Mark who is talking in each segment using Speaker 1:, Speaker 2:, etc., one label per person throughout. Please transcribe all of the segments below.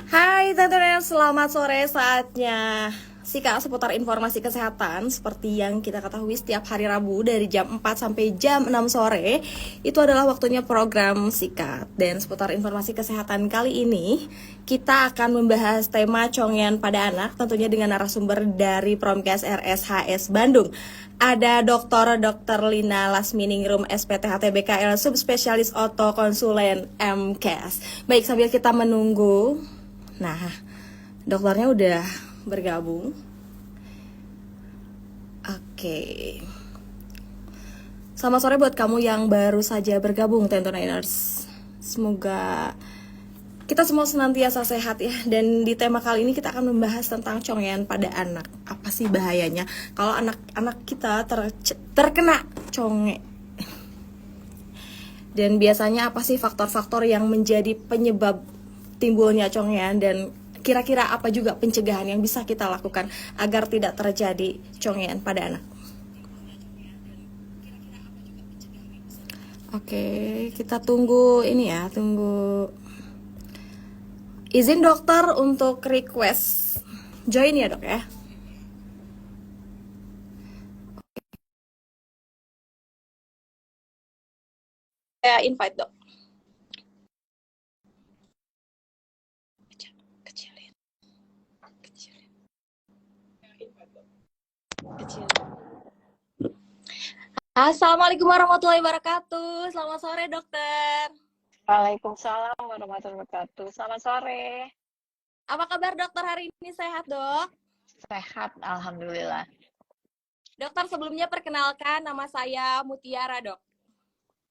Speaker 1: Hai teman-teman, selamat sore. Saatnya sikat seputar informasi kesehatan. Seperti yang kita ketahui setiap hari Rabu dari jam 4 sampai jam 6 sore itu adalah waktunya program sikat. Dan seputar informasi kesehatan kali ini kita akan membahas tema congean pada anak, tentunya dengan narasumber dari Promkes RSHS Bandung. Ada Dr. Lina Lasminingrum SPTH TBKL Subspesialis Oto Konsulen MKes. Baik, sambil kita menunggu. Nah, dokternya udah bergabung. Oke. Selamat sore buat kamu yang baru saja bergabung, Tentoniners. Semoga kita semua senantiasa sehat ya. Dan di tema kali ini kita akan membahas tentang congean pada anak. Apa sih bahayanya kalau anak-anak kita terkena conge? Dan biasanya apa sih faktor-faktor yang menjadi penyebab timbulnya congean, dan kira-kira apa juga pencegahan yang bisa kita lakukan agar tidak terjadi congean pada anak? Oke, kita tunggu ini ya, tunggu izin dokter untuk request join ya dok ya. Saya invite dok. Kecilin. Assalamualaikum warahmatullahi wabarakatuh. Selamat sore dokter.
Speaker 2: Waalaikumsalam warahmatullahi wabarakatuh. Selamat sore.
Speaker 1: Apa kabar dokter hari ini, sehat dok?
Speaker 2: Sehat, alhamdulillah.
Speaker 1: Dokter, sebelumnya perkenalkan, nama saya Mutiara dok.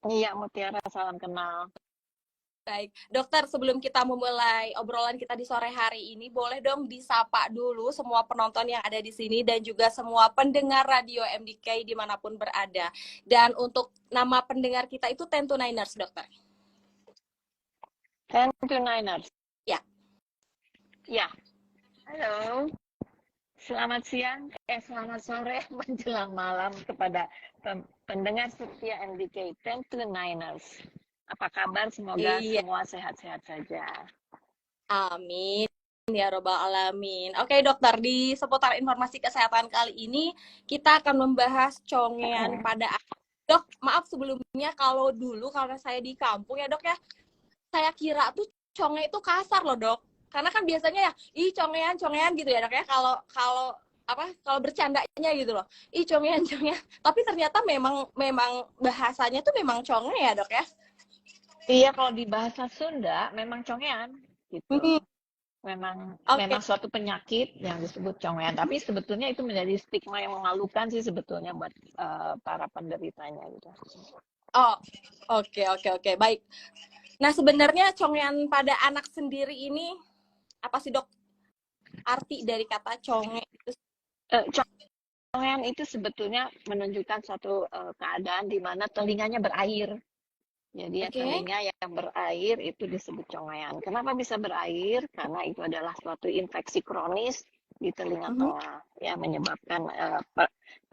Speaker 2: Iya, Mutiara, salam kenal.
Speaker 1: Baik, dokter, sebelum kita memulai obrolan kita di sore hari ini, boleh dong disapa dulu semua penonton yang ada di sini dan juga semua pendengar radio MDK dimanapun berada. Dan untuk nama pendengar kita itu 10 to Niners, dokter.
Speaker 2: 10 to Niners.
Speaker 1: Ya.
Speaker 2: Ya. Halo. Selamat siang, selamat sore menjelang malam kepada pendengar setia MDK 10 to Niners. Apa kabar? Semoga
Speaker 1: Iya.
Speaker 2: semua sehat-sehat saja.
Speaker 1: Amin. Ya robbal alamin. Oke dokter, di seputar informasi kesehatan kali ini kita akan membahas congean pada anak. Dok, maaf sebelumnya kalau dulu karena saya di kampung ya dok ya, saya kira tuh conge itu kasar loh dok. Karena kan biasanya ya, congean gitu ya dok ya. Kalau bercandanya gitu loh, congean. Tapi ternyata memang bahasanya tuh memang conge ya dok ya.
Speaker 2: Iya, kalau di bahasa Sunda memang congean gitu.
Speaker 1: Hmm,
Speaker 2: Memang
Speaker 1: Oke.
Speaker 2: suatu penyakit yang disebut congean, tapi sebetulnya itu menjadi stigma yang memalukan sih sebetulnya buat para penderitanya gitu.
Speaker 1: Oh, oke, baik. Nah, sebenarnya congean pada anak sendiri ini apa sih dok? Arti dari kata conge itu?
Speaker 2: Congean itu sebetulnya menunjukkan suatu keadaan di mana telinganya berair. Jadi ya,
Speaker 1: Oke.
Speaker 2: telinga yang berair itu disebut congean. Kenapa bisa berair? Karena itu adalah suatu infeksi kronis di telinga tengah, ya, menyebabkan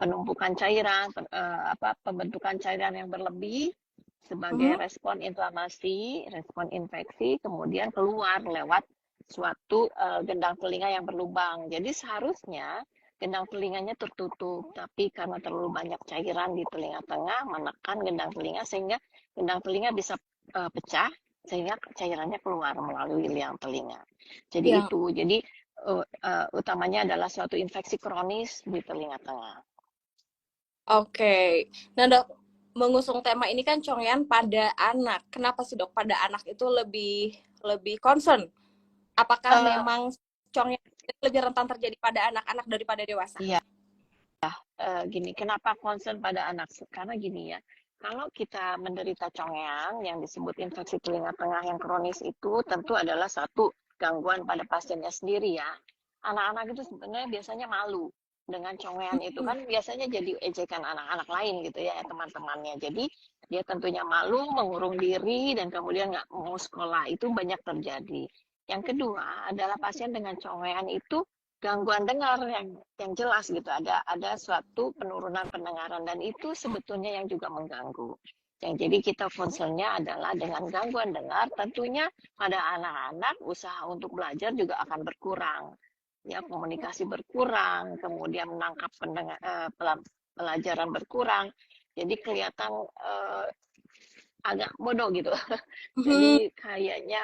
Speaker 2: penumpukan cairan, pembentukan cairan yang berlebih sebagai respon inflamasi, respon infeksi, kemudian keluar lewat suatu gendang telinga yang berlubang. Jadi seharusnya gendang telinganya tertutup, tapi karena terlalu banyak cairan di telinga tengah menekan gendang telinga sehingga gendang telinga bisa pecah sehingga cairannya keluar melalui liang telinga. Jadi
Speaker 1: Yang
Speaker 2: itu. Jadi utamanya adalah suatu infeksi kronis di telinga tengah.
Speaker 1: oke. Nah, dok, mengusung tema ini kan congean pada anak. Kenapa sih dok pada anak itu lebih lebih concern? Apakah
Speaker 2: Uh,
Speaker 1: memang congean lebih rentan terjadi pada anak-anak daripada dewasa?
Speaker 2: iya, gini, kenapa concern pada anak? Karena gini ya, kalau kita menderita congean yang disebut infeksi telinga tengah yang kronis itu tentu adalah satu gangguan pada pasiennya sendiri ya. Anak-anak itu sebenarnya biasanya malu dengan congean itu, kan biasanya jadi ejekan anak-anak lain gitu ya, teman-temannya. Jadi dia tentunya malu, mengurung diri, dan kemudian nggak mau sekolah. Itu banyak terjadi. Yang kedua adalah pasien dengan congean itu gangguan dengar yang jelas gitu, ada suatu penurunan pendengaran, dan itu sebetulnya yang juga mengganggu. Jadi kita concernnya adalah dengan gangguan dengar, tentunya pada anak-anak usaha untuk belajar juga akan berkurang. Ya, komunikasi berkurang, kemudian menangkap pelajaran berkurang. Jadi kelihatan agak bodoh gitu.
Speaker 1: Mhm.
Speaker 2: Jadi kayaknya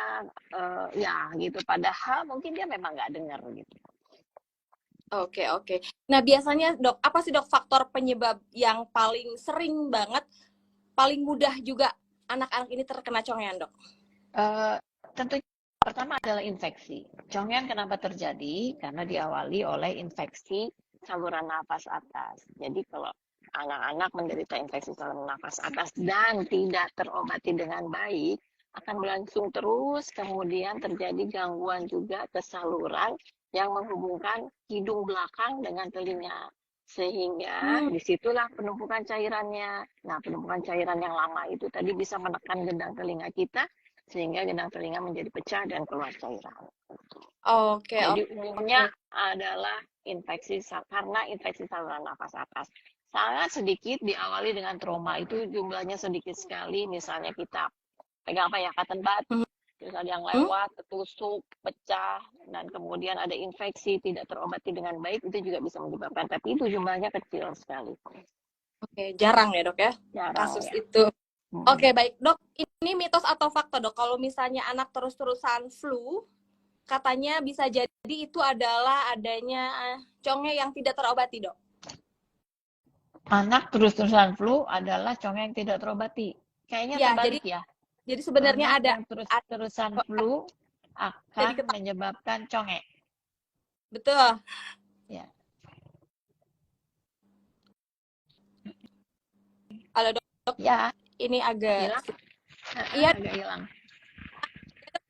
Speaker 2: ya gitu. Padahal mungkin dia memang nggak dengar gitu.
Speaker 1: Oke, oke. Nah, biasanya dok, apa sih dok faktor penyebab yang paling sering banget, paling mudah juga anak-anak ini terkena congean dok?
Speaker 2: Tentunya pertama adalah infeksi. Congean kenapa terjadi? Karena diawali oleh infeksi saluran nafas atas. Jadi kalau anak-anak menderita infeksi saluran nafas atas dan tidak terobati dengan baik, akan berlangsung terus, kemudian terjadi gangguan juga ke saluran yang menghubungkan hidung belakang dengan telinga. Sehingga
Speaker 1: Hmm,
Speaker 2: disitulah penumpukan cairannya. Nah, penumpukan cairan yang lama itu tadi bisa menekan gendang telinga kita, sehingga gendang telinga menjadi pecah dan keluar cairan.
Speaker 1: oke,
Speaker 2: Jadi
Speaker 1: oke,
Speaker 2: umumnya
Speaker 1: oke.
Speaker 2: adalah karena infeksi saluran nafas atas. Sangat sedikit diawali dengan trauma, itu jumlahnya sedikit sekali. Misalnya kita pegang apa ya, cotton bud,
Speaker 1: Mhm.
Speaker 2: terus ada yang lewat, ketusuk, pecah, dan kemudian ada infeksi tidak terobati dengan baik, itu juga bisa menyebabkan. Tapi itu jumlahnya kecil sekali,
Speaker 1: Oke, jarang ya dok ya
Speaker 2: jarang
Speaker 1: kasus
Speaker 2: ya.
Speaker 1: itu. Oke,
Speaker 2: Hmm.
Speaker 1: baik dok. Ini mitos atau fakta dok? Kalau misalnya anak terus-terusan flu, katanya bisa jadi itu adalah adanya conge yang tidak terobati dok.
Speaker 2: Anak terus-terusan flu adalah contoh yang tidak terobati. Kayaknya
Speaker 1: Ya,
Speaker 2: terbalik ya.
Speaker 1: jadi sebenarnya
Speaker 2: Anak
Speaker 1: ada,
Speaker 2: yang terus-terusan flu
Speaker 1: jadi
Speaker 2: akan menyebabkan conge.
Speaker 1: betul.
Speaker 2: Ya,
Speaker 1: Kalau dok,
Speaker 2: ya
Speaker 1: ini agak,
Speaker 2: hilang.
Speaker 1: iya,
Speaker 2: Agak hilang.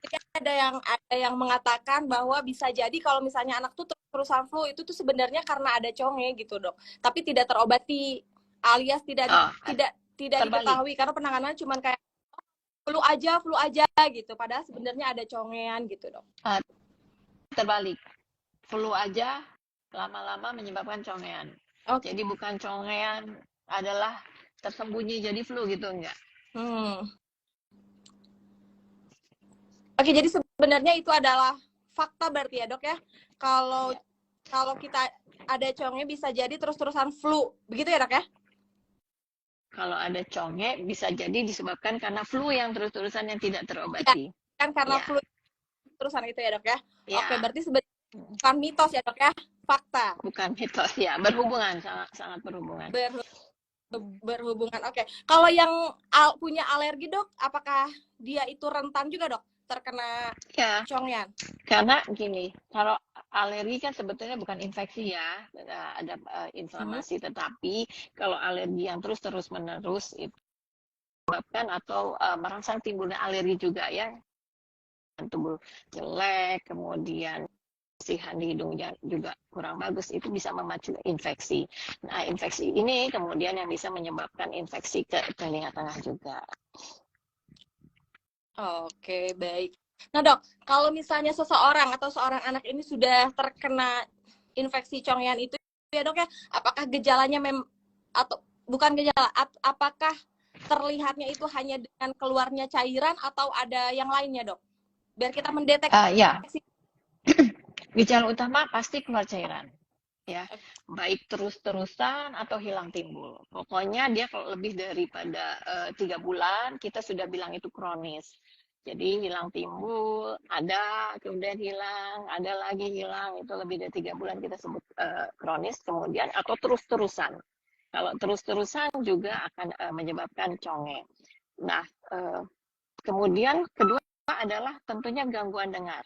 Speaker 1: jadi ada yang mengatakan bahwa bisa jadi kalau misalnya anak tuh terusan flu itu tuh sebenarnya karena ada conge gitu dok, tapi tidak terobati alias
Speaker 2: Oh,
Speaker 1: tidak
Speaker 2: terbalik.
Speaker 1: diketahui karena penanganan cuma kayak flu aja gitu, padahal sebenarnya ada congean gitu dok.
Speaker 2: Uh, terbalik. Flu aja lama-lama menyebabkan congean.
Speaker 1: Oke.
Speaker 2: Jadi bukan congean adalah tersembunyi jadi flu gitu enggak.
Speaker 1: Hmm. Oke, jadi sebenarnya itu adalah fakta berarti ya dok ya. Kalau
Speaker 2: Ya.
Speaker 1: kalau kita ada conge bisa jadi terus-terusan flu, begitu ya dok ya?
Speaker 2: Kalau ada conge bisa jadi disebabkan karena flu yang terus-terusan yang tidak
Speaker 1: Iya,
Speaker 2: terobati.
Speaker 1: kan karena
Speaker 2: Ya,
Speaker 1: flu terusan itu ya dok ya. Oke,
Speaker 2: ya.
Speaker 1: berarti sebenarnya bukan mitos ya dok ya, fakta.
Speaker 2: Bukan mitos ya, berhubungan, sangat sangat berhubungan.
Speaker 1: Ber- Berhubungan. Oke, kalau yang punya alergi dok, apakah dia itu rentan juga dok terkena
Speaker 2: Ya,
Speaker 1: congean?
Speaker 2: karena gini, kalau alergi kan sebetulnya bukan infeksi ya, ada
Speaker 1: Hmm.
Speaker 2: inflamasi, tetapi kalau alergi yang terus menerus itu menyebabkan atau merangsang timbulnya alergi juga ya, tubuh jelek, kemudian bersihan di hidungnya juga kurang bagus, itu bisa memacu infeksi. Nah, infeksi ini kemudian yang bisa menyebabkan infeksi ke telinga tengah juga.
Speaker 1: Oke, baik. Nah, Dok, kalau misalnya seseorang atau seorang anak ini sudah terkena infeksi congean itu ya, Dok ya, apakah gejalanya atau bukan gejala, apakah terlihatnya itu hanya dengan keluarnya cairan atau ada yang lainnya, Dok? Biar kita mendeteksi.
Speaker 2: Ya, gejala utama pasti keluar cairan. Ya, baik terus-terusan atau hilang timbul. Pokoknya dia kalau lebih daripada 3 bulan, kita sudah bilang itu kronis. Jadi hilang timbul, ada, kemudian hilang, ada lagi hilang, itu lebih dari 3 bulan kita sebut kronis, kemudian atau terus-terusan. Kalau terus-terusan juga akan menyebabkan conge. Nah, kemudian kedua adalah tentunya gangguan dengar.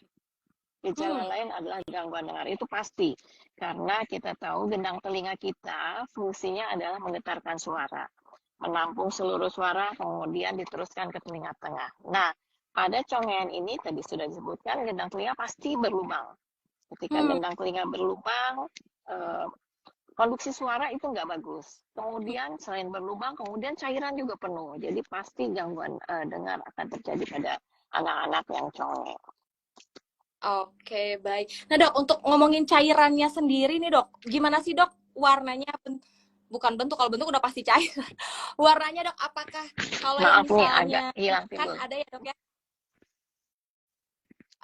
Speaker 2: Gejala
Speaker 1: Hmm.
Speaker 2: lain adalah gangguan dengar, itu pasti. Karena kita tahu gendang telinga kita fungsinya adalah menggetarkan suara. Menampung seluruh suara, kemudian diteruskan ke telinga tengah. Nah, pada congean ini tadi sudah disebutkan, gendang telinga pasti berlubang. Ketika
Speaker 1: Hmm.
Speaker 2: gendang telinga berlubang, konduksi suara itu nggak bagus. Kemudian selain berlubang, kemudian cairan juga penuh. Jadi pasti gangguan dengar akan terjadi pada anak-anak yang conge.
Speaker 1: Oke, baik. Nah, Dok, untuk ngomongin cairannya sendiri nih, Dok, gimana sih, Dok, warnanya, bukan bentuk, kalau bentuk udah pasti cair. Warnanya dok, apakah kalau yang
Speaker 2: Maaf nih agak
Speaker 1: misalnya
Speaker 2: hilang
Speaker 1: kan
Speaker 2: timbul.
Speaker 1: ada ya dok ya,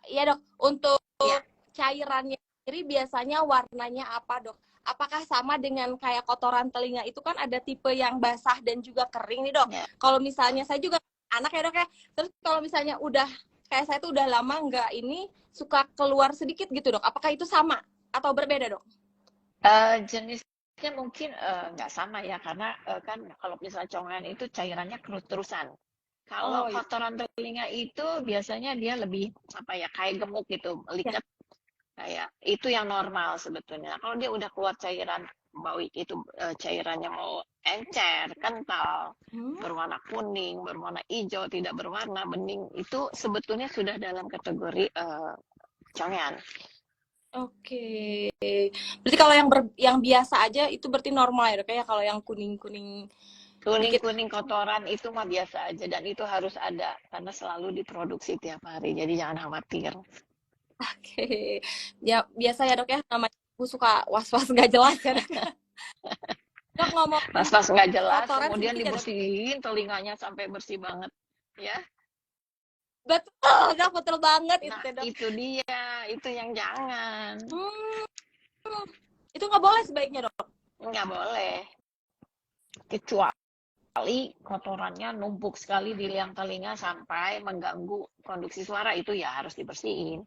Speaker 1: iya dok, untuk
Speaker 2: Ya,
Speaker 1: cairannya sendiri biasanya warnanya apa dok? Apakah sama dengan kayak kotoran telinga itu kan ada tipe yang basah dan juga kering nih dok.
Speaker 2: ya.
Speaker 1: Kalau misalnya saya juga anak ya dok ya, terus kalau misalnya udah kayak saya tuh udah lama nggak ini suka keluar sedikit gitu dok. Apakah itu sama atau berbeda dok?
Speaker 2: Jenisnya mungkin nggak sama ya, karena kan kalau misalnya congan itu cairannya terus-terusan. Kalau
Speaker 1: Oh iya.
Speaker 2: kotoran telinga itu biasanya dia lebih apa ya, kayak gemuk gitu,
Speaker 1: Ya.
Speaker 2: liket. Kayak itu yang normal sebetulnya. Kalau dia udah keluar cairan bau itu cairannya mau encer, kental,
Speaker 1: Hmm.
Speaker 2: berwarna kuning, berwarna hijau, tidak berwarna, bening, itu sebetulnya sudah dalam kategori congean.
Speaker 1: Oke. Berarti kalau yang biasa aja itu berarti normal ya dok ya. Kalau yang kuning-kuning dikit.
Speaker 2: Kuning-kuning kotoran itu mah biasa aja, dan itu harus ada karena selalu diproduksi tiap hari. Jadi jangan khawatir.
Speaker 1: Oke. Ya biasa ya dok ya, namanya aku suka was-was nggak jelas ya dok. Dok ngomongin
Speaker 2: Pas-pas nggak jelas,
Speaker 1: kotoran
Speaker 2: kemudian
Speaker 1: sedikit ya dok.
Speaker 2: dibersihin telinganya sampai bersih banget. Ya,
Speaker 1: Betul, dok, betul banget itu
Speaker 2: nah
Speaker 1: dok.
Speaker 2: itu dia, itu yang jangan.
Speaker 1: Hmm, itu nggak boleh sebaiknya dok.
Speaker 2: Nggak boleh. Kecuali kotorannya numpuk sekali di liang telinga sampai mengganggu konduksi suara, itu ya harus dibersihin.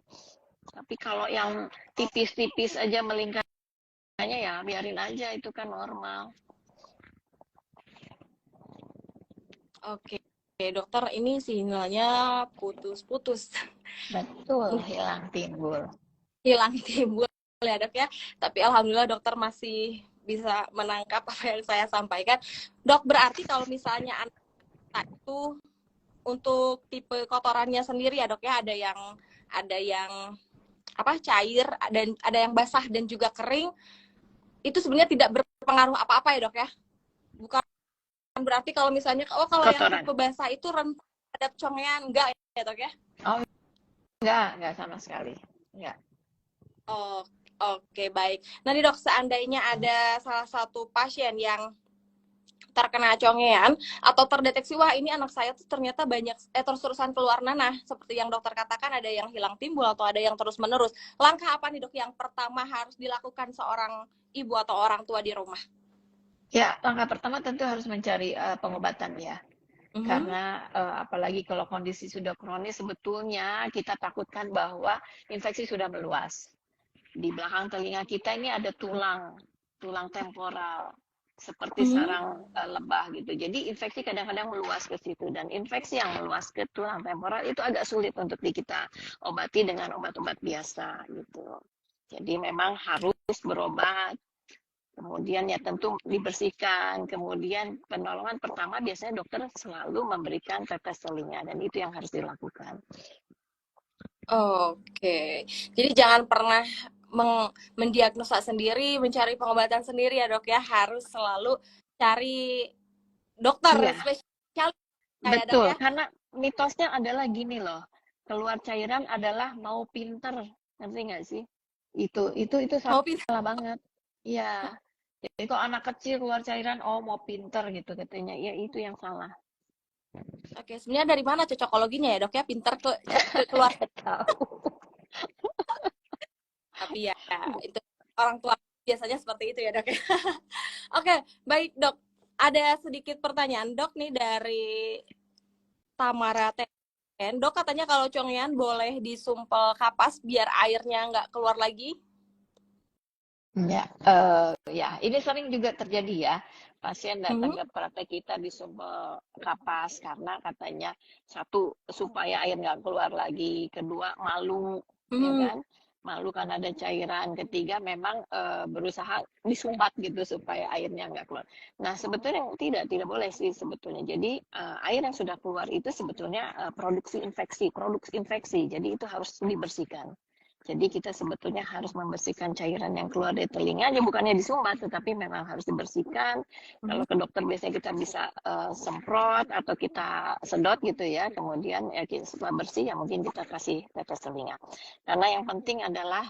Speaker 2: Tapi kalau yang tipis-tipis aja melingkarnya ya biarin aja, itu kan normal.
Speaker 1: Oke, dokter ini sinyalnya putus-putus.
Speaker 2: Betul, hilang timbul.
Speaker 1: Hilang timbul ya dok ya. Tapi alhamdulillah dokter masih bisa menangkap apa yang saya sampaikan. Dok, berarti kalau misalnya anak itu untuk tipe kotorannya sendiri ya dok ya, ada yang apa cair dan ada yang basah dan juga kering, itu sebenarnya tidak berpengaruh apa-apa ya dok ya. Bukan berarti kalau misalnya kalau yang
Speaker 2: Kotoran.
Speaker 1: tipe basah itu rentan terhadap congean, enggak ya dok ya.
Speaker 2: Oh, enggak sama sekali. Enggak.
Speaker 1: Oh, oke, baik. Nah nih dok, seandainya ada salah satu pasien yang terkena congean atau terdeteksi wah ini anak saya tuh ternyata banyak terus-terusan keluar nanah seperti yang dokter katakan, ada yang hilang timbul atau ada yang terus menerus, langkah apa nih dok yang pertama harus dilakukan seorang ibu atau orang tua di rumah?
Speaker 2: Ya, langkah pertama tentu harus mencari pengobatan ya.
Speaker 1: Mhm.
Speaker 2: Karena apalagi kalau kondisi sudah kronis, sebetulnya kita takutkan bahwa infeksi sudah meluas. Di belakang telinga kita ini ada tulang, tulang temporal, seperti
Speaker 1: Mhm.
Speaker 2: sarang lebah gitu. Jadi infeksi kadang-kadang meluas ke situ, dan infeksi yang meluas ke tulang temporal itu agak sulit untuk kita obati dengan obat-obat biasa gitu. Jadi memang harus berobat, kemudian ya tentu dibersihkan, kemudian penolongan pertama biasanya dokter selalu memberikan tetes telinga, dan itu yang harus dilakukan.
Speaker 1: Oke, jadi jangan pernah mendiagnosa sendiri, mencari pengobatan sendiri ya dok ya, harus selalu cari dokter
Speaker 2: Iya,
Speaker 1: spesialis ya dok
Speaker 2: betul.
Speaker 1: ya.
Speaker 2: Karena mitosnya adalah gini loh, keluar cairan adalah mau pinter, ngerti nggak sih? Itu
Speaker 1: Mau pindah.
Speaker 2: salah banget. Iya. Jadi kok anak kecil keluar cairan, oh mau pinter gitu katanya. Ya itu yang salah.
Speaker 1: Oke, sebenarnya dari mana cocokologinya ya dok ya, pinter keluar,
Speaker 2: Gak tahu.
Speaker 1: tapi ya itu orang tua biasanya seperti itu ya dok ya. Oke, baik dok. Ada sedikit pertanyaan dok nih dari Tamara Ten. Dok katanya kalau congean boleh disumpel kapas biar airnya nggak keluar lagi.
Speaker 2: Ya, ya, ini sering juga terjadi ya. Pasien datang
Speaker 1: Hmm.
Speaker 2: ke praktek kita disumpel kapas karena katanya satu supaya air nggak keluar lagi, kedua malu, ya
Speaker 1: Hmm.
Speaker 2: kan? Malu karena ada cairan, ketiga memang berusaha disumbat gitu supaya airnya nggak keluar. Nah sebetulnya tidak boleh sih sebetulnya. Jadi air yang sudah keluar itu sebetulnya produksi infeksi. Jadi itu harus dibersihkan. Jadi kita sebetulnya harus membersihkan cairan yang keluar dari telinganya, bukannya disumbat, tetapi memang harus dibersihkan. Kalau ke dokter biasanya kita bisa semprot atau kita sedot gitu ya. Kemudian ya setelah bersih ya mungkin kita kasih tetes telinga. Karena yang penting adalah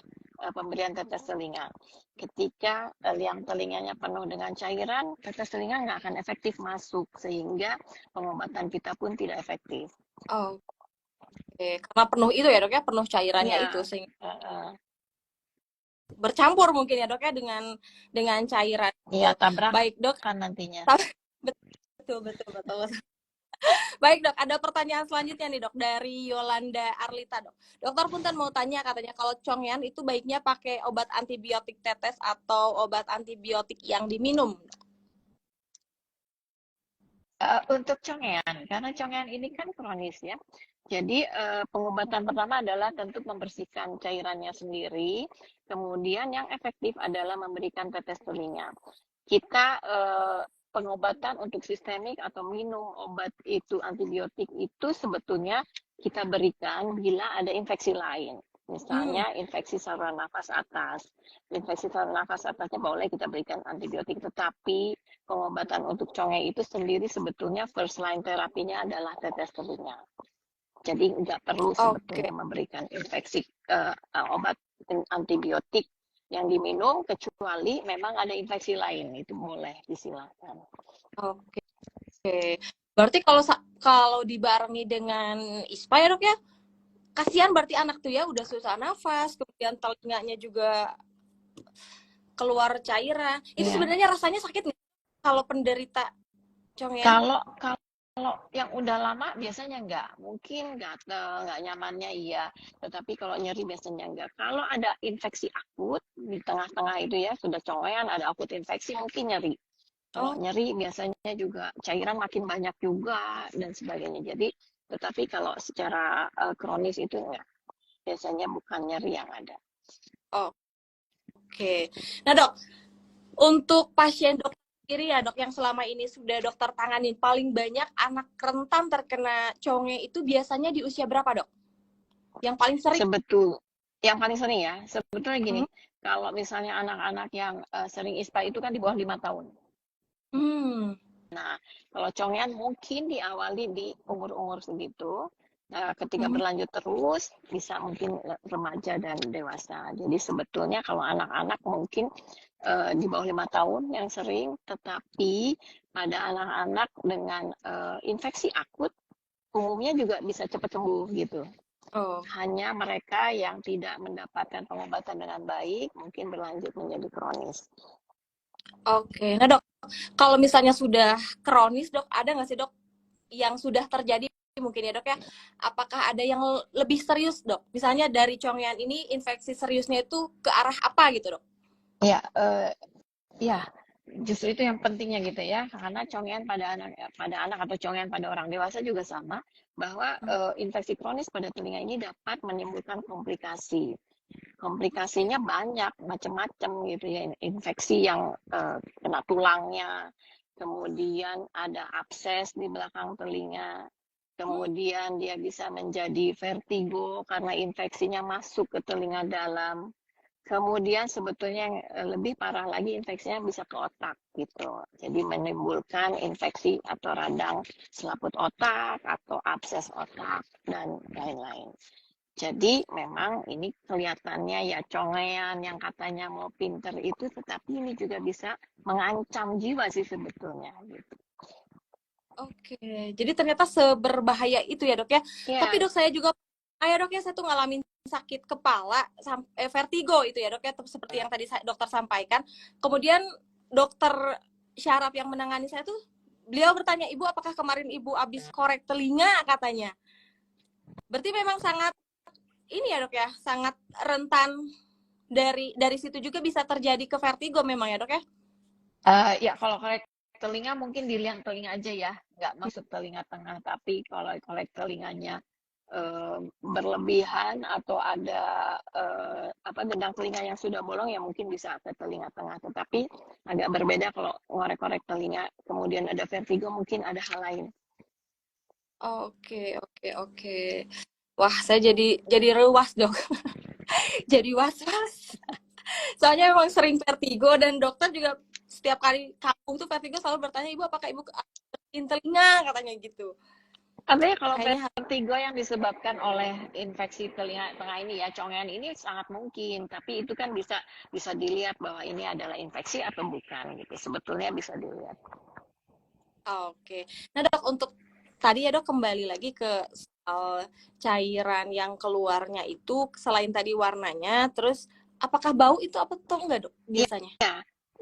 Speaker 2: pemberian tetes telinga. Ketika liang telinganya penuh dengan cairan, tetes telinga nggak akan efektif masuk, sehingga pengobatan kita pun tidak efektif.
Speaker 1: Oke, karena penuh itu ya dok ya, penuh cairannya itu
Speaker 2: Iya,
Speaker 1: sehingga
Speaker 2: uh,
Speaker 1: bercampur mungkin ya dok ya dengan cairan
Speaker 2: iya
Speaker 1: itu. Baik dok,
Speaker 2: tabrakan nantinya.
Speaker 1: betul betul betul. Baik dok, ada pertanyaan selanjutnya nih dok dari Yolanda Arlita dok. Dokter Punten mau tanya, katanya kalau Chongyan itu baiknya pakai obat antibiotik tetes atau obat antibiotik yang diminum?
Speaker 2: Untuk congean, karena congean ini kan kronis ya. Jadi pengobatan pertama adalah tentu membersihkan cairannya sendiri. Kemudian yang efektif adalah memberikan tetes telinga. Kita pengobatan untuk sistemik atau minum obat itu antibiotik itu sebetulnya kita berikan bila ada infeksi lain. Misalnya infeksi saluran nafas atas. Infeksi saluran nafas atasnya boleh kita berikan antibiotik, tetapi pengobatan untuk conge itu sendiri sebetulnya first line terapinya adalah tetes telinga. Jadi nggak perlu sebetulnya memberikan infeksi obat antibiotik yang diminum, kecuali memang ada infeksi lain, itu boleh disilakan.
Speaker 1: Oke. Berarti kalau dibarengi dengan ISPA ya dok ya, kasihan berarti anak tuh ya, udah susah nafas, kemudian telinganya juga keluar cairan. Itu sebenarnya rasanya sakit nggak kalau penderita congean?
Speaker 2: Kalau yang udah lama biasanya enggak, mungkin gatel, nggak nyamannya iya, tetapi kalau nyeri biasanya enggak. Kalau ada infeksi akut di tengah-tengah itu ya, sudah congean, ada akut infeksi mungkin nyeri. Kalau nyeri biasanya juga cairan makin banyak juga dan sebagainya. Jadi, tetapi kalau secara kronis itu enggak, biasanya bukan nyeri yang ada.
Speaker 1: Oke. Nah dok, untuk pasien dokter sendiri ya dok, yang selama ini sudah dokter tanganin, paling banyak anak rentan terkena conge itu biasanya di usia berapa dok? Yang paling sering?
Speaker 2: Yang paling sering ya, sebetulnya gini, kalau misalnya anak-anak yang sering ISPA itu kan di bawah 5 tahun. Nah, kalau congean mungkin diawali di umur-umur segitu, ketika berlanjut terus bisa mungkin remaja dan dewasa. Jadi sebetulnya kalau anak-anak mungkin di bawah 5 tahun yang sering, tetapi pada anak-anak dengan infeksi akut umumnya juga bisa cepat sembuh gitu. Hanya mereka yang tidak mendapatkan pengobatan dengan baik mungkin berlanjut menjadi kronis.
Speaker 1: Oke, nah dok, kalau misalnya sudah kronis dok, ada nggak sih dok yang sudah terjadi mungkin ya dok ya? Apakah ada yang lebih serius dok? Misalnya dari congean ini infeksi seriusnya itu ke arah apa gitu dok?
Speaker 2: Ya, justru itu yang pentingnya gitu ya, karena congean pada anak atau congean pada orang dewasa juga sama, bahwa infeksi kronis pada telinga ini dapat menimbulkan komplikasi. Komplikasinya banyak, macam-macam gitu ya, infeksi yang kena tulangnya, kemudian ada abses di belakang telinga, kemudian dia bisa menjadi vertigo karena infeksinya masuk ke telinga dalam. Kemudian sebetulnya yang lebih parah lagi infeksinya bisa ke otak gitu. Jadi menimbulkan infeksi atau radang selaput otak atau abses otak dan lain-lain. Jadi memang ini kelihatannya ya congean yang katanya mau pinter itu, tetapi ini juga bisa mengancam jiwa sih sebetulnya gitu.
Speaker 1: Oke, jadi ternyata seberbahaya itu ya dok ya. Tapi dok saya juga, dok ya, saya tuh ngalamin sakit kepala, vertigo itu ya dok ya, seperti yang tadi dokter sampaikan. Kemudian dokter syaraf yang menangani saya tuh, beliau bertanya, ibu apakah kemarin ibu habis korek telinga katanya. Berarti memang sangat ini ya dok ya, sangat rentan dari situ juga bisa terjadi ke vertigo memang ya dok ya?
Speaker 2: Ya kalau korek telinga mungkin di liang telinga aja ya, nggak masuk telinga tengah. Tapi kalau korek telinganya berlebihan atau ada gendang telinga yang sudah bolong ya mungkin bisa ke telinga tengah. Tetapi agak berbeda kalau ngorek-korek telinga kemudian ada vertigo, mungkin ada hal lain.
Speaker 1: Oke. Wah, saya jadi rewas dok. Jadi was-was. Soalnya emang sering vertigo dan dokter juga setiap kali kampung tuh vertigo selalu bertanya, ibu apakah ibu bersihin telinga katanya gitu.
Speaker 2: Artinya kalau
Speaker 1: Kayaknya
Speaker 2: vertigo yang disebabkan oleh infeksi telinga tengah ini ya, congean ini sangat mungkin, tapi itu kan bisa bisa dilihat bahwa ini adalah infeksi atau bukan gitu. Sebetulnya bisa dilihat.
Speaker 1: oke. Nah dok, untuk tadi ya dok kembali lagi ke soal cairan yang keluarnya itu selain tadi warnanya, terus apakah bau itu apa atau enggak dok
Speaker 2: Iya,
Speaker 1: biasanya?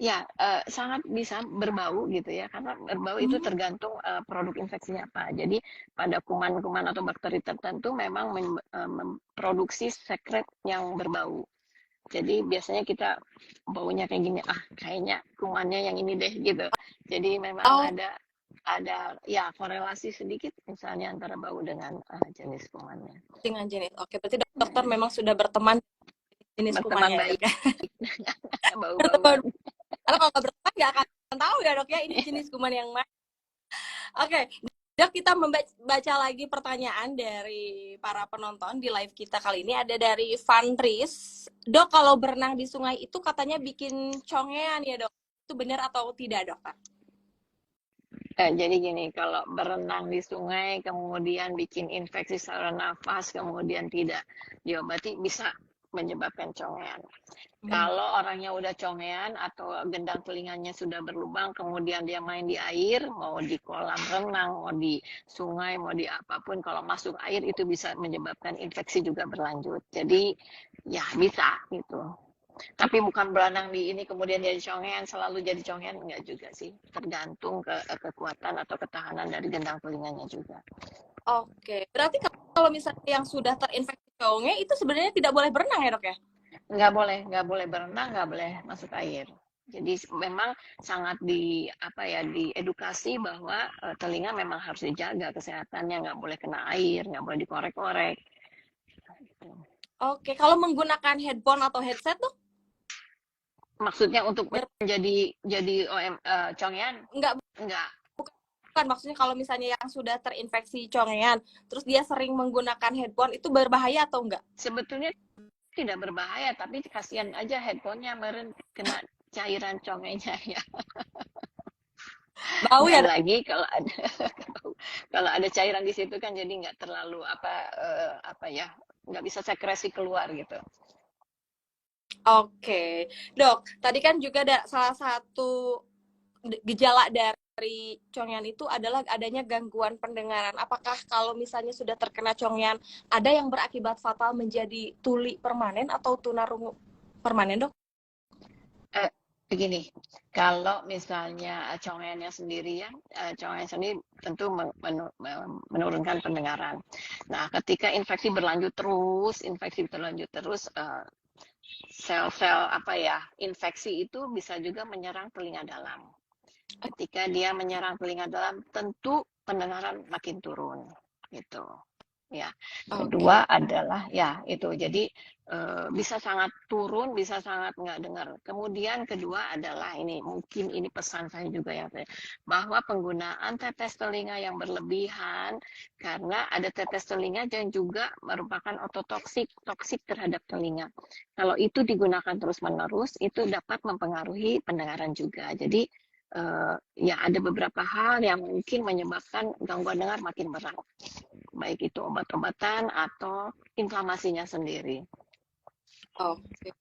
Speaker 2: ya, sangat bisa berbau gitu ya, karena berbau itu
Speaker 1: Hmm.
Speaker 2: tergantung produk infeksinya apa. Jadi pada kuman-kuman atau bakteri tertentu memang memproduksi sekret yang berbau. Jadi biasanya kita baunya kayak gini, ah kayaknya kumannya yang ini deh gitu. Jadi memang
Speaker 1: Oh,
Speaker 2: ada ya korelasi sedikit misalnya antara bau dengan jenis kumannya.
Speaker 1: dengan jenis. Oke, berarti dokter memang sudah berteman jenis
Speaker 2: Berteman
Speaker 1: kumannya ya
Speaker 2: baik
Speaker 1: dok ya. Berteman.
Speaker 2: bau-bauan.
Speaker 1: Karena kalau nggak berteman nggak akan tahu ya dok ya ini jenis kuman yang mana. Oke, dok kita membaca lagi pertanyaan dari para penonton di live kita kali ini. Ada dari Van Ris. Dok, kalau berenang di sungai itu katanya bikin congean ya dok. Itu benar atau tidak dok?
Speaker 2: Jadi gini, kalau berenang di sungai, kemudian bikin infeksi saluran nafas, kemudian tidak diobati, bisa menyebabkan congean.
Speaker 1: Hmm.
Speaker 2: Kalau orangnya udah congean atau gendang telinganya sudah berlubang, kemudian dia main di air, mau di kolam renang, mau di sungai, mau di apapun, kalau masuk air itu bisa menyebabkan infeksi juga berlanjut. Jadi ya bisa gitu. Tapi bukan berenang di ini kemudian jadi congean, selalu jadi congean, enggak juga sih. Tergantung kekuatan atau ketahanan dari gendang telinganya juga.
Speaker 1: Oke, berarti kalau misalnya yang sudah terinfeksi conge itu sebenarnya tidak boleh berenang ya dok ya?
Speaker 2: Nggak boleh berenang, nggak boleh masuk air. Jadi memang sangat di apa ya diedukasi bahwa telinga memang harus dijaga kesehatannya, nggak boleh kena air, nggak boleh dikorek-korek.
Speaker 1: Oke, kalau menggunakan headphone atau headset tuh
Speaker 2: Maksudnya untuk
Speaker 1: ber
Speaker 2: jadi congean?
Speaker 1: enggak,
Speaker 2: Enggak.
Speaker 1: bukan maksudnya kalau misalnya yang sudah terinfeksi congean, terus dia sering menggunakan headphone itu berbahaya atau enggak?
Speaker 2: Sebetulnya tidak berbahaya, tapi kasihan aja handphonenya meren kena cairan congenya ya.
Speaker 1: Bau ya
Speaker 2: Dan
Speaker 1: dok?
Speaker 2: lagi kalau ada kalau ada cairan di situ kan jadi nggak terlalu apa ya nggak bisa sekresi keluar gitu.
Speaker 1: Oke, dok. Tadi kan juga ada salah satu gejala dari congean itu adalah adanya gangguan pendengaran. Apakah kalau misalnya sudah terkena congean, ada yang berakibat fatal menjadi tuli permanen atau tunarungu permanen, dok?
Speaker 2: Eh, Begini, kalau misalnya congennya sendirian, congen sendiri tentu menurunkan pendengaran. Nah, ketika infeksi berlanjut terus, sel-sel apa ya, infeksi itu bisa juga menyerang telinga dalam. Ketika dia menyerang telinga dalam, tentu pendengaran makin turun, gitu. Ya, kedua
Speaker 1: Oke.
Speaker 2: adalah ya itu. Jadi bisa sangat turun, bisa sangat nggak dengar. Kemudian kedua adalah ini, mungkin ini pesan saya juga ya, bahwa penggunaan tetes telinga yang berlebihan karena ada tetes telinga yang juga merupakan ototoksik, toksik terhadap telinga. Kalau itu digunakan terus-menerus, itu dapat mempengaruhi pendengaran juga. Jadi ya ada beberapa hal yang mungkin menyebabkan gangguan dengar makin berat, baik itu obat-obatan atau inflamasinya sendiri.
Speaker 1: Oke.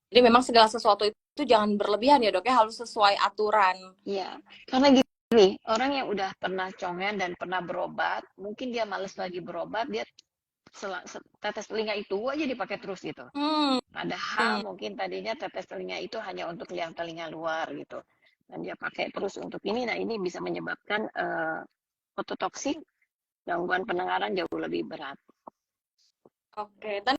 Speaker 1: Jadi memang segala sesuatu itu jangan berlebihan ya dok ya, harus sesuai aturan.
Speaker 2: Iya, karena gini, orang yang udah pernah congen dan pernah berobat, mungkin dia males lagi berobat, dia tetes telinga itu aja dipakai terus gitu.
Speaker 1: Hmm.
Speaker 2: Padahal mungkin tadinya tetes telinga itu hanya untuk yang telinga luar gitu. Dan dia pakai terus untuk ini, nah ini bisa menyebabkan ototoksik, gangguan pendengaran jauh lebih berat.
Speaker 1: Oke. Dan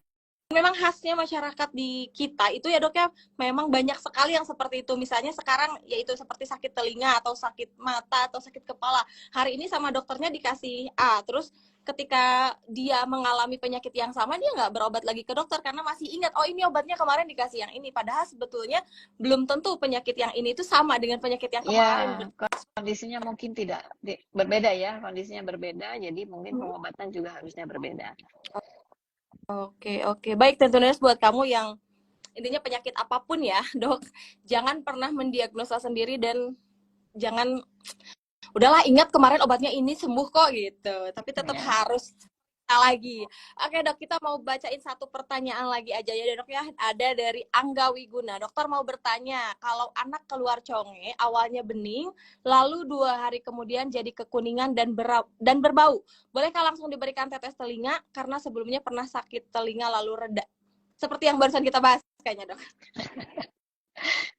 Speaker 1: memang khasnya masyarakat di kita itu ya dok ya, memang banyak sekali yang seperti itu. Misalnya sekarang yaitu seperti sakit telinga atau sakit mata atau sakit kepala. Hari ini sama dokternya dikasih A, terus ketika dia mengalami penyakit yang sama dia nggak berobat lagi ke dokter karena masih ingat, oh ini obatnya kemarin dikasih yang ini. Padahal sebetulnya belum tentu penyakit yang ini itu sama dengan penyakit yang kemarin.
Speaker 2: Ya, kondisinya mungkin tidak berbeda ya, kondisinya berbeda, jadi mungkin
Speaker 1: Hmm.
Speaker 2: pengobatan juga harusnya berbeda.
Speaker 1: Oke, oke. Baik, tentunya buat kamu yang intinya penyakit apapun ya, dok, jangan pernah mendiagnosa sendiri dan jangan udahlah ingat kemarin obatnya ini sembuh kok gitu, tapi tetap
Speaker 2: Ya.
Speaker 1: harus lagi. Oke dok, kita mau bacain satu pertanyaan lagi aja ya dok ya. Ada dari Angga Wiguna. Dokter mau bertanya, kalau anak keluar conge awalnya bening, lalu 2 hari kemudian jadi kekuningan dan berbau, bolehkah langsung diberikan tetes telinga karena sebelumnya pernah sakit telinga lalu reda? Seperti yang barusan kita bahas kayaknya dok.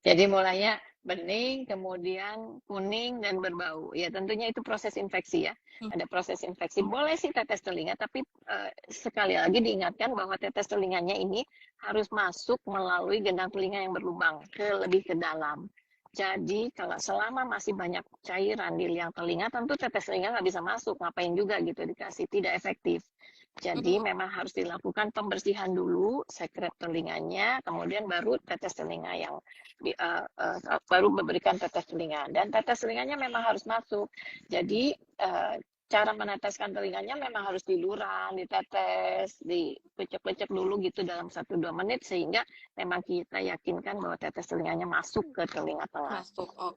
Speaker 2: Jadi mulainya bening, kemudian kuning dan berbau. Ya tentunya itu proses infeksi ya. Ada proses infeksi. Boleh sih tetes telinga, tapi sekali lagi diingatkan bahwa tetes telinganya ini harus masuk melalui gendang telinga yang berlubang lebih ke dalam. Jadi kalau selama masih banyak cairan di liang telinga, tentu tetes telinga nggak bisa masuk. Ngapain juga gitu dikasih, tidak efektif. Jadi memang harus dilakukan pembersihan dulu sekret telinganya, kemudian baru tetes telinga yang baru memberikan tetes telinga. Dan tetes telinganya memang harus masuk. Jadi cara meneteskan telinganya memang harus diluran, ditetes, dipecek-pecek dulu gitu dalam 1-2 menit sehingga memang kita yakinkan bahwa tetes telinganya masuk ke telinga tengah.
Speaker 1: Masuk. Oh.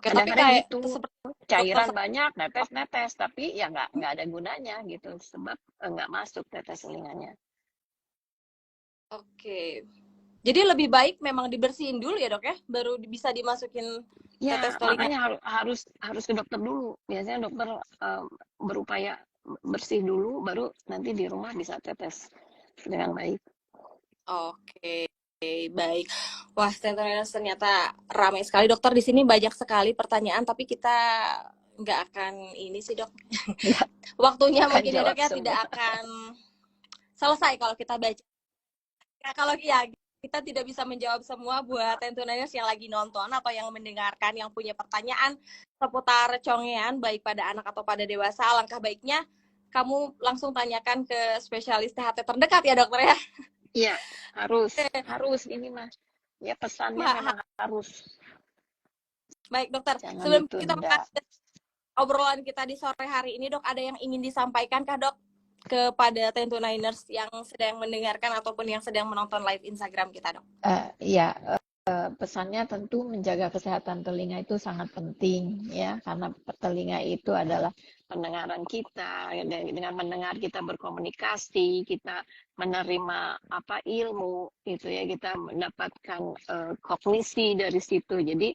Speaker 1: Oke, tapi
Speaker 2: Kadang-kadang
Speaker 1: kayak
Speaker 2: gitu,
Speaker 1: seperti dokter.
Speaker 2: cairan banyak, netes, tapi ya nggak ada gunanya gitu, sebab nggak masuk tetes telinganya.
Speaker 1: Oke. Jadi lebih baik memang dibersihin dulu ya dok ya, baru bisa dimasukin
Speaker 2: Ya,
Speaker 1: tetes telinga.
Speaker 2: makanya harus ke dokter dulu. Biasanya dokter berupaya bersih dulu, baru nanti di rumah bisa tetes dengan baik.
Speaker 1: Oke, baik. Wah, ternyata ramai sekali dokter di sini, banyak sekali pertanyaan, tapi kita nggak akan ini sih dok.
Speaker 2: Nggak
Speaker 1: Waktunya
Speaker 2: akan
Speaker 1: mungkin ya
Speaker 2: jawab
Speaker 1: dok ya tidak
Speaker 2: semua.
Speaker 1: akan selesai kalau kita baca. Ya, kalau ya kita tidak bisa menjawab semua buat tentuners yang lagi nonton atau yang mendengarkan yang punya pertanyaan seputar congean baik pada anak atau pada dewasa, alangkah baiknya kamu langsung tanyakan ke spesialis THT terdekat ya dokter ya.
Speaker 2: Iya, harus ini mas. Ya pesannya memang harus,
Speaker 1: Baik dokter,
Speaker 2: jangan
Speaker 1: sebelum kita
Speaker 2: ditunda.
Speaker 1: mengakhiri obrolan kita di sore hari ini dok, ada yang ingin disampaikan kah dok kepada Tentuniners yang sedang mendengarkan ataupun yang sedang menonton live Instagram kita dok?
Speaker 2: Ya, pesannya tentu menjaga kesehatan telinga itu sangat penting ya, karena telinga itu adalah pendengaran kita. Dengan mendengar kita berkomunikasi, kita menerima apa ilmu itu ya, kita mendapatkan kognisi dari situ. Jadi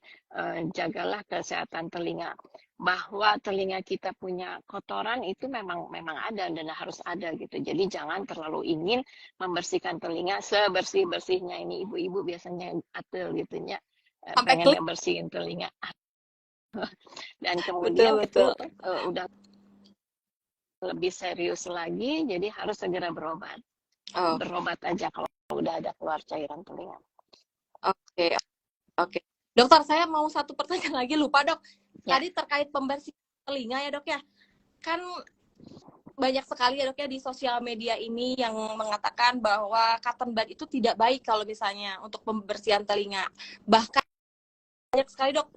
Speaker 2: jagalah kesehatan telinga. Bahwa telinga kita punya kotoran itu memang ada dan harus ada gitu. Jadi jangan terlalu ingin membersihkan telinga sebersih-bersihnya. Ini ibu-ibu biasanya atel gitu ya,
Speaker 1: Sampai
Speaker 2: pengen
Speaker 1: klik.
Speaker 2: ngebersihin telinga. Dan kemudian
Speaker 1: Betul
Speaker 2: itu
Speaker 1: betul.
Speaker 2: udah lebih serius lagi, jadi harus segera berobat.
Speaker 1: Oh,
Speaker 2: Berobat aja kalau udah ada keluar cairan telinga.
Speaker 1: oke oke. Dokter, saya mau satu pertanyaan lagi, lupa dok.
Speaker 2: Ya,
Speaker 1: Tadi terkait pembersihan telinga ya dok ya. Kan banyak sekali ya dok ya di sosial media ini yang mengatakan bahwa cotton bud itu tidak baik kalau misalnya untuk pembersihan telinga. Bahkan banyak sekali dok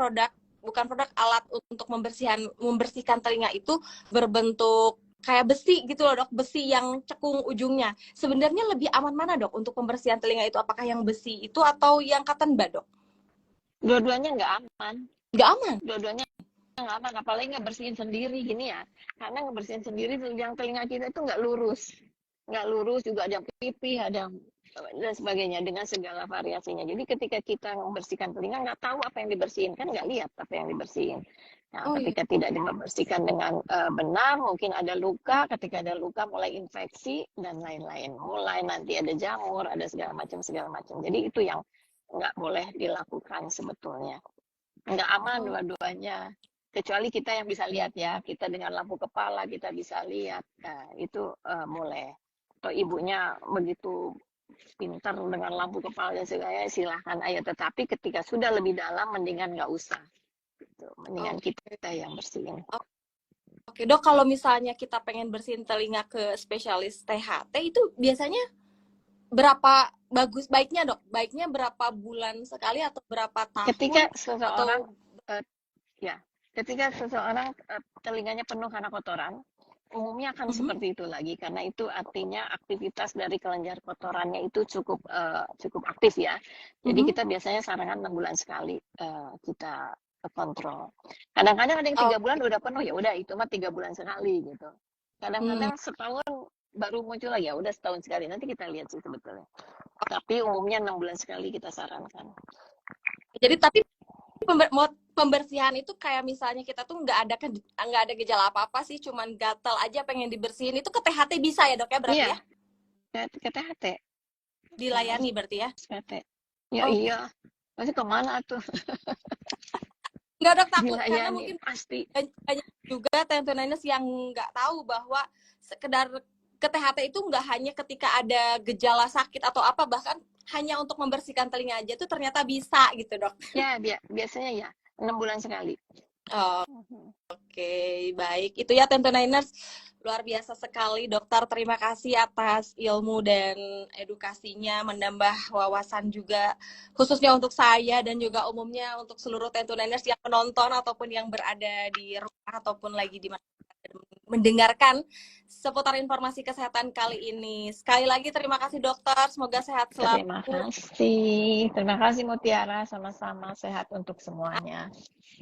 Speaker 1: alat untuk membersihkan telinga itu berbentuk kayak besi gitu loh dok, besi yang cekung ujungnya. Sebenarnya lebih aman mana dok untuk pembersihan telinga itu? Apakah yang besi itu atau yang cotton bud dok?
Speaker 2: dua-duanya nggak aman.
Speaker 1: Nggak aman.
Speaker 2: Dua-duanya nggak aman, apalagi ngebersihin sendiri gini ya. Karena ngebersihin sendiri yang telinga kita itu nggak lurus. Nggak lurus, juga ada yang pipih, ada yang dan sebagainya dengan segala variasinya. Jadi ketika kita membersihkan telinga nggak tahu apa yang dibersihin, kan nggak lihat apa yang dibersihin. Nah,
Speaker 1: Oh iya.
Speaker 2: ketika tidak dibersihkan dengan benar, mungkin ada luka. Ketika ada luka, mulai infeksi dan lain-lain. Mulai nanti ada jamur, ada segala macam. Jadi itu yang nggak boleh dilakukan sebetulnya. Nggak aman
Speaker 1: Oh,
Speaker 2: dua-duanya. Kecuali kita yang bisa lihat ya, kita dengan lampu kepala kita bisa lihat. Nah, itu boleh. Atau ibunya begitu pintar dengan lampu kepala dan sebagainya, silahkan ayo. Tetapi ketika sudah lebih dalam, mendingan nggak usah. Gitu. Mendingan
Speaker 1: oke.
Speaker 2: kita yang bersihin.
Speaker 1: Oke, dok, kalau misalnya kita pengen bersihin telinga ke spesialis THT itu biasanya berapa baiknya dok? Baiknya berapa bulan sekali atau berapa
Speaker 2: Ketika
Speaker 1: tahun
Speaker 2: seseorang
Speaker 1: atau
Speaker 2: eh, ya, ketika seseorang telinganya penuh karena kotoran, umumnya akan seperti itu lagi karena itu artinya aktivitas dari kelenjar kotorannya itu cukup aktif ya. Jadi kita biasanya sarankan 6 bulan sekali kita terkontrol. Kadang-kadang ada yang 3 bulan
Speaker 1: Oke.
Speaker 2: udah penuh, ya udah itu mah 3 bulan sekali gitu.
Speaker 1: Hmm.
Speaker 2: Kadang-kadang setahun baru muncul lagi, ya udah setahun sekali. Nanti kita lihat sih sebetulnya. Tapi umumnya 6 bulan sekali kita sarankan.
Speaker 1: Jadi tapi pembersihan itu kayak misalnya kita tuh nggak ada gejala apa-apa sih, cuman gatal aja pengen dibersihin, itu ke THT bisa ya dok ya berarti
Speaker 2: Iya,
Speaker 1: ya?
Speaker 2: ke THT.
Speaker 1: Dilayani berarti ya?
Speaker 2: THT. Ya
Speaker 1: Oh,
Speaker 2: iya. Pasti kemana tuh?
Speaker 1: nggak dok, takut karena
Speaker 2: Dilayani,
Speaker 1: mungkin
Speaker 2: pasti.
Speaker 1: banyak juga tentunainers yang nggak tahu bahwa sekedar ke THT itu nggak hanya ketika ada gejala sakit atau apa, bahkan hanya untuk membersihkan telinga aja tuh ternyata bisa gitu dok.
Speaker 2: Ya, biasanya ya 6 bulan sekali.
Speaker 1: Oh,
Speaker 2: Mhm.
Speaker 1: oke, baik. Itu ya tentunainers, luar biasa sekali dokter. Terima kasih atas ilmu dan edukasinya, menambah wawasan juga khususnya untuk saya dan juga umumnya untuk seluruh tentunainers yang menonton ataupun yang berada di rumah ataupun lagi di mana mendengarkan seputar informasi kesehatan kali ini. Sekali lagi terima kasih dokter, semoga sehat
Speaker 2: Terima
Speaker 1: selalu.
Speaker 2: kasih. Terima kasih Mutiara, sama-sama sehat untuk semuanya.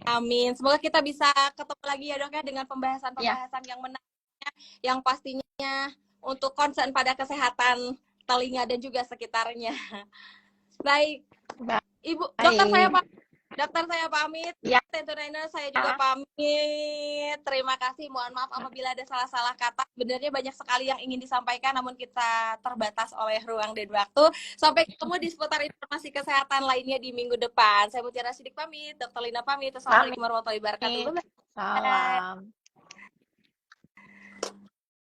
Speaker 1: Amin. Semoga kita bisa ketemu lagi ya dok ya dengan
Speaker 2: Ya,
Speaker 1: pembahasan-pembahasan yang menarik, yang pastinya untuk concern pada kesehatan telinga dan juga sekitarnya. Baik, Ibu,
Speaker 2: baik.
Speaker 1: dokter saya pamit.
Speaker 2: Ya,
Speaker 1: Tentunainer saya juga pamit. Terima kasih. Mohon maaf apabila ada salah-salah kata. Sebenarnya banyak sekali yang ingin disampaikan, namun kita terbatas oleh ruang dan waktu. Sampai ketemu di seputar informasi kesehatan lainnya di minggu depan. Saya Mutiara Sidik pamit. Dokter Lina pamit. Assalamualaikum warahmatullahi wabarakatuh.
Speaker 2: pamit.
Speaker 1: Bye-bye.
Speaker 2: Salam.